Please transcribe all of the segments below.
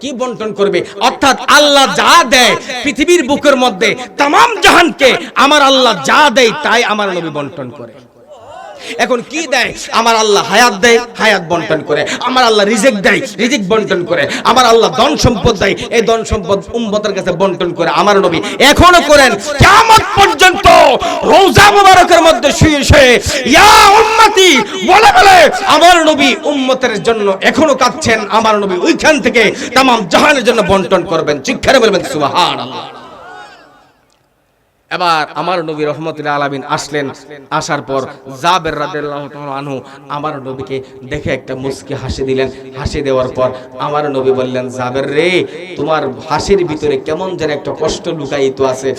কি বন্টন করবে? অর্থাৎ আল্লাহ যা দেয় পৃথিবীর বুকের মধ্যে তামাম জাহানকে আমার আল্লাহ যা দেয় তাই আমার নবী বন্টন করে। এখন কি দেয়? আমার আল্লাহ হায়াত দেয়, হায়াত বন্টন করে। আমার আল্লাহ রিজিক দেয়, রিজিক বন্টন করে। আমার আল্লাহ ধন সম্পদ দেয়, এই ধন সম্পদ উম্মতের কাছে বন্টন করে আমার নবী এখনো করেন। কিয়ামত পর্যন্ত রওজা মুবারকের মধ্যে শুয়ে শুয়ে ইয়া উম্মতি বলে বলে আমার নবী উম্মতের জন্য এখনো কাঁদছেন। আমার নবী ওইখান থেকে তামাম জাহানের জন্য বন্টন করবেন। চিৎকারে বলবেন সুবহানাল্লাহ। এবার আমার নবী রহমতুল্লাহ আলামিন আসলেন। আসার পর জাবের রাদিয়াল্লাহু তাআলা আনহু আমার নবীকে দেখে একটা মুস্কি হাসি দিলেন। হাসি দেওয়ার পর আমার নবী বললেন, জাবের রে, তোমার হাসির ভিতরে কেমন যেন একটা কষ্ট লুকায়িত আছে।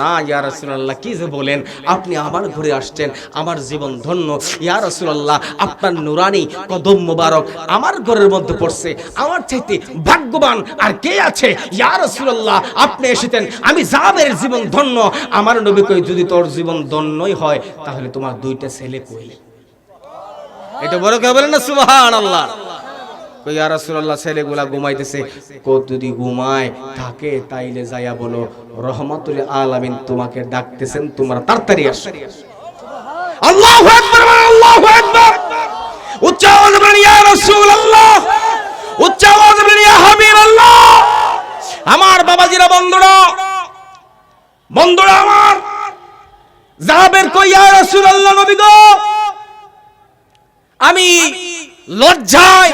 না ইয়া রাসূলুল্লাহ, কি যে বলেন, আপনি আমার ঘরে আসছেন, আমার জীবন ধন্য। ইয়া রাসূলুল্লাহ, আপনার নুরানি কদম মোবারক আমার ঘরের মধ্যে পড়ছে, আমার চাইতে ভাগ্যবান আর কে আছে? ইয়া রাসূলুল্লাহ, আপনি এসেছেন, আমি জাবের জীবন ধন্য। আমার নবী কই, যদি তোর জীবন ধন্যই হয় তাহলে তোমার দুইটা ছেলে কই? এটা বড় করে বলেন না সুবহানাল্লাহ। কই ইয়া রাসূলুল্লাহ, ছেলেগুলা ঘুমাইতেছে। কো যদি ঘুমায় থাকে তাইলে যাইয়া বলো রহমাতুল আলামিন তোমাকে ডাকতেছেন, তোমরা তাড়াতাড়ি আসো। আল্লাহু আকবার, আল্লাহু আকবার। উচ্চ আওয়াজ বলেন ইয়া রাসূলুল্লাহ, উচ্চ আওয়াজ বলেন ইয়া হাবিবাল্লাহ। আমার বাবাজিরা, বন্ধুরা, বন্ধুরা আমার, জাবের কই ইয়া রাসূলুল্লাহ, নবী গো, আমি লজ্জায়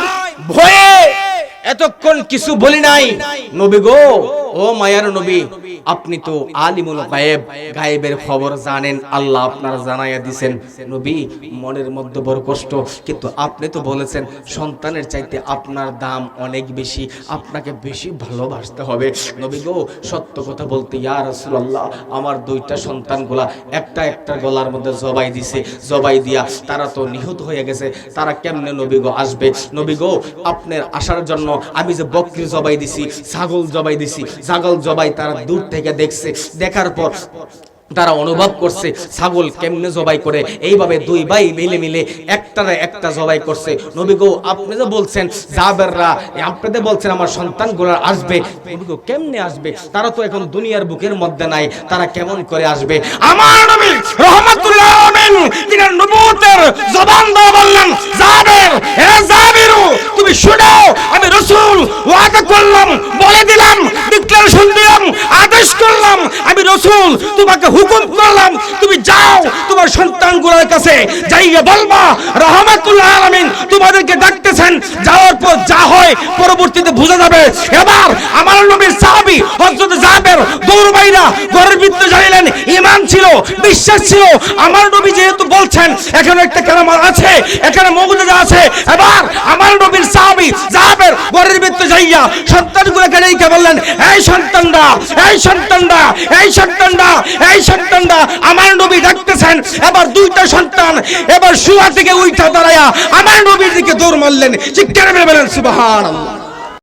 ভয়ে এতক্ষণ কিছু বলি নাই। নবী গো, ও মায়ার নবী, আপনি তো আলিমুল গায়েব, গায়েবের খবর জানেন, আল্লাহ আপনার জানাইয়া দিবেন। নবী, মনের মধ্যে বড় কষ্ট, কিন্তু আপনি তো বলেছেন সন্তানের চাইতে আপনার দাম অনেক বেশি, আপনাকে বেশি ভালোবাসতে হবে। নবী গো, সত্য কথা বলতে ইয়া রাসূলুল্লাহ, আমার দুইটা সন্তানগুলা একটা একটা গলার মধ্যে জবাই দিছে, জবাই দিয়া তারা তো নিহত হয়ে গেছে, তারা কেমনে নবী গো আসবে? নবী গো, আপনার আসার জন্য আমি যে বকরি জবাই দিছি, ছাগল জবাই দিছি, ছাগল জবাই তারা দূর থেকে দেখছে, দেখার পর তারা অনুভব করছে ছাগল কেমনে জবাই করে। এইভাবে দুই ভাই মিলে মিলে একটারে একটা জবাই করছে। নবী গো, আপনি যে বলছেন জাবেররা, আপনি বলছেন আমার সন্তানগুলো আসবে, নবী গো কেমনে আসবে? তারা তো এখন দুনিয়ার বুকের মধ্যে নাই, তারা কেমন করে আসবে? আমার নবী রহমাতুল্লাহ আলাইহি তিনি নবুয়তের জবান দিয়ে বললেন, জাবের, হে জাবেরু, তুমি শুনো, আমি রাসূল ওয়াদা করলাম, বলে দিলাম, ডিক্লারেশন দিলাম, আদেশ করলাম, আমি রাসূল তোমাকে হুকুম করলাম, তুমি যাও তোমার সন্তানগুলোর কাছে, যাইয়া বলবা রহমাতুল্লাহ আলামিন তোমাদেরকে ডাকতেছেন। যাওয়ার পর যা হয় পরবর্তীতে বোঝা যাবে। এবার আমার নবীর সাহাবী হযরত জাবের দৌড়বাইরা ঘরের ভিতরে যাইলেন। ঈমান ছিল, বিশ্বাস ছিল, আমার নবী যেহেতু বলছেন, এখানে একটা কারামত আছে, এখানে মুজিজা আছে। এবার আমার নবীর সাহাবী জাবের ঘরের ভিতরে যাইয়া সন্তানগুলোকে ডেকে বললেন, এই সন্তানরা, এই সন্তানরা, এই সন্তানরা, এই সন্তানরা, আমার নবী ডাকতেছেন। এবার দুইটা সন্তান এবার শুয়া থেকে উঠা দাঁড়ায়া আমার নবীর দিকে দৌড় মারলেন। চিৎকার করে বলেন সুবহানাল্লাহ।